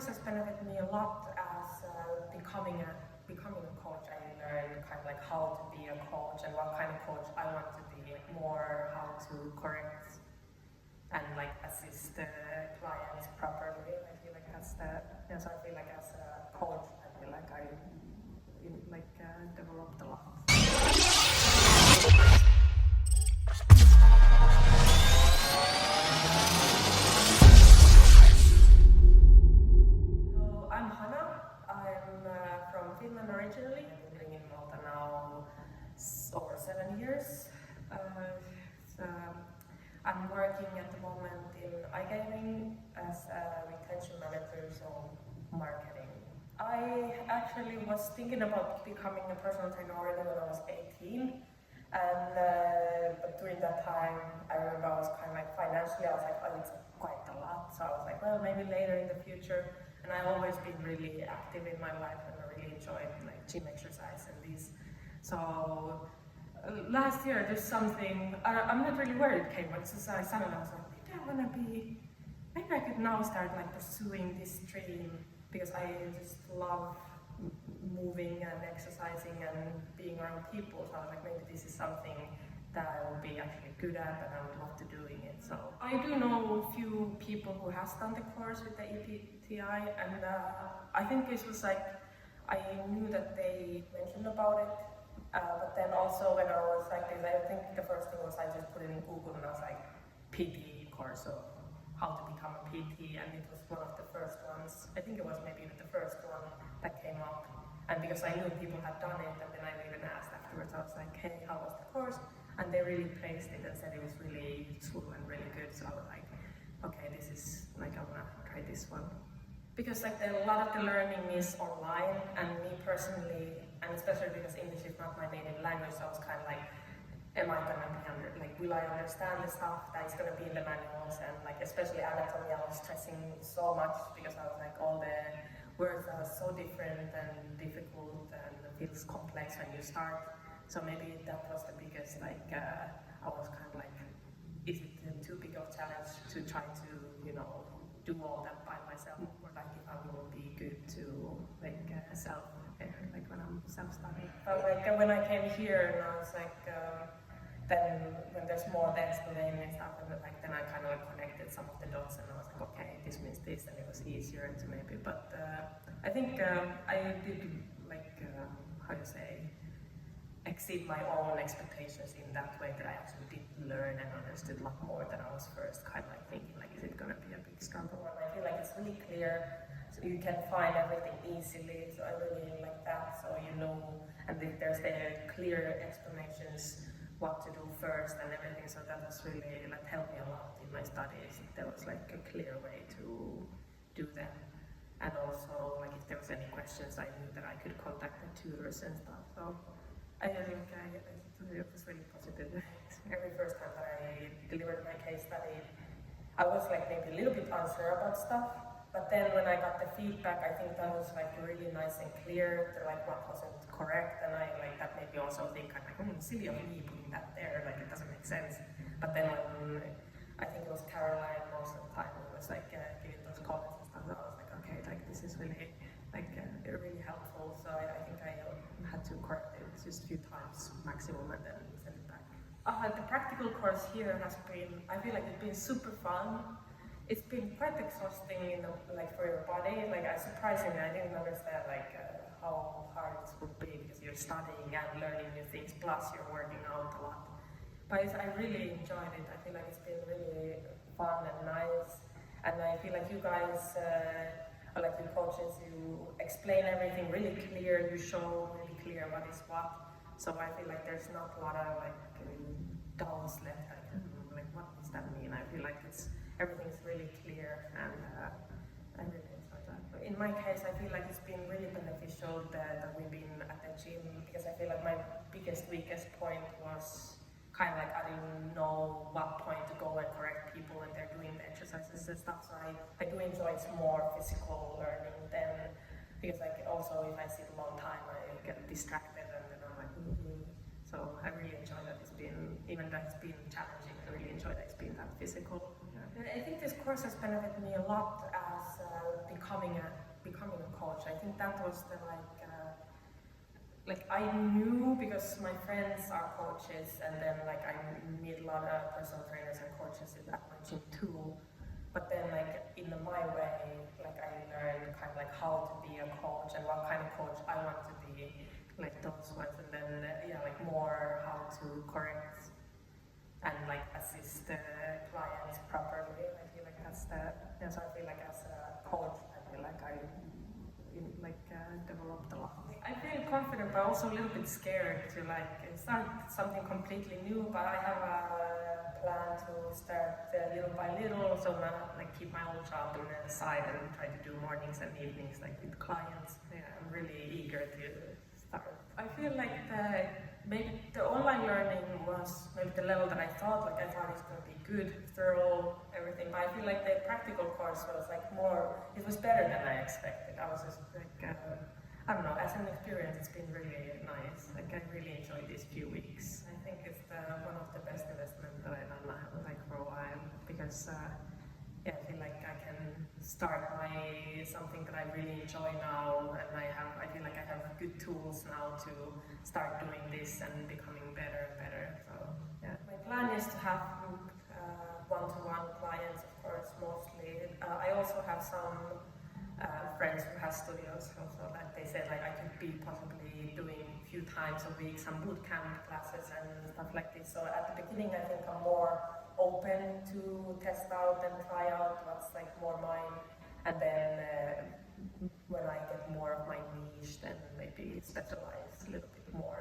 course has benefited me a lot as becoming a coach. I learned kind of like how to be a coach and what kind of coach I want to be, more how to correct and like assist the clients properly. I feel like that's so I feel like as a coach, I feel like I developed a lot. I'm Hanna. I'm from Finland originally. I've been living in Malta now over 7 years. I'm working at the moment in iGaming as a retention manager, so marketing. I actually was thinking about becoming a personal trainer already when I was 18. And but during that time, I remember I was kind of like financially, I was like, oh, it's quite a lot. So I was like, well, maybe later in the future. And I've always been really active in my life, and I really enjoyed like gym exercise and these. So last year, there's something, I'm not really where it came, but I suddenly was like, maybe I could now start like pursuing this dream, because I just love moving and exercising and being around people. So I was like, maybe this is something that I will be actually good at, and I would love to doing it. So I do know a few people who has done the course with the EPTI, and I think this was like, I knew that they mentioned about it, but then also when I was like this, I think the first thing was I just put it in Google and I was like, PT course, so how to become a PT, and it was one of the first ones. I think it was maybe the first one that came up, and because I knew people had done it, and then I even asked afterwards, I was like, hey, how was the course? And they really praised it and said it was really useful and really good. So I was like, okay, this is like, I'm gonna try this one. Because like a lot of the learning is online, and me personally, and especially because English is not my native language, so I was kind of like, am I gonna be will I understand the stuff that is gonna be in the manuals? And like, especially anatomy, I was stressing so much because I was like, all the words are so different and difficult and it feels complex when you start. So maybe that was the biggest, like, I was kind of like, is it too big of a challenge to try to, do all that by myself? Or like if I will be good to like self-prepare, like when I'm self-studying. But like when I came here and I was like, then when there's more the explanation and stuff, and like then I kind of like connected some of the dots, and I was like, okay, this means this, and it was easier to maybe. But I think I did like exceed my own expectations in that way, that I actually did learn and understood a lot more than I was first kind of like thinking, like, is it gonna be a big struggle? And I feel like it's really clear, so you can find everything easily, so I really like that, so and there's the clear explanations what to do first and everything, so that was really like helped me a lot in my studies. There was like a clear way to do them, and also like if there was any questions, I knew that I could contact the tutors and stuff. So I think it was really positive. Every first time that I delivered my case study, I was like maybe a little bit unsure about stuff, but then when I got the feedback, I think that was like really nice and clear, like what wasn't correct, and I like that made me also think, I'm like, silly of me putting that there, like it doesn't make sense. But then when I think it was Caroline most of the time who was like giving those comments and stuff, I was like, okay, like this is really like really helpful. So I think I had to correct it just a few times maximum and then send it back. The practical course here has been, I feel like it's been super fun. It's been quite exhausting, like for your body. Like surprisingly, I didn't understand like how hard this would be, because you're studying and learning new things, plus you're working out a lot. But I really enjoyed it. I feel like it's been really fun and nice, and I feel like you guys. Like your coaches, you explain everything really clear, you show really clear what is what. So I feel like there's not a lot of like doubts left. Like what does that mean? I feel like everything's really clear, and I really enjoy that. But in my case, I feel like it's been really beneficial that we've been at the gym, because I feel like my weakest point was kind of like I didn't know what point to go and correct people when they're doing the exercises and stuff. So I do enjoy it's more physical learning than, because like also if I sit a long time, I get distracted and then I'm like, So I really enjoy that it's been, even though it's been challenging, I really enjoy that it's been that physical. Yeah. I think this course has benefited me a lot as becoming a coach. I think that was the like I knew because my friends are coaches, and then like I meet a lot of personal trainers and coaches in that gym too. But then like in my way, like I learned kind of like how to be a coach and what kind of coach I want to be, like those ones, and then like more how to correct and like assist the clients properly. I feel like that's so I feel like as a coach, I feel like I developed a lot. I feel confident, but also a little bit scared to like start something completely new. But I have a plan to start little by little, so not like keep my old job on the side and try to do mornings and evenings like with clients. Yeah, I'm really eager to start. I feel like maybe the online learning was maybe the level that I thought it was going to be good, thorough, everything. But I feel like the practical course was like it was better than I expected. I was just like, I don't know, as an experience, it's been really nice. Like I really enjoyed these few weeks. I think it's one of the best investments that I've done like for a while, because I feel like I can start something that I really enjoy now, and I feel like I have good tools now to start doing this and becoming better and better. So yeah, my plan is to have one-to-one clients, of course, mostly. I also have some friends who have studios, so like they said, like I could be possibly doing a few times a week some boot camp classes and stuff like this. So at the beginning, I think I'm more open to test out and try out what's like more mine, and then when I get more of my niche, then maybe specialize a little bit more.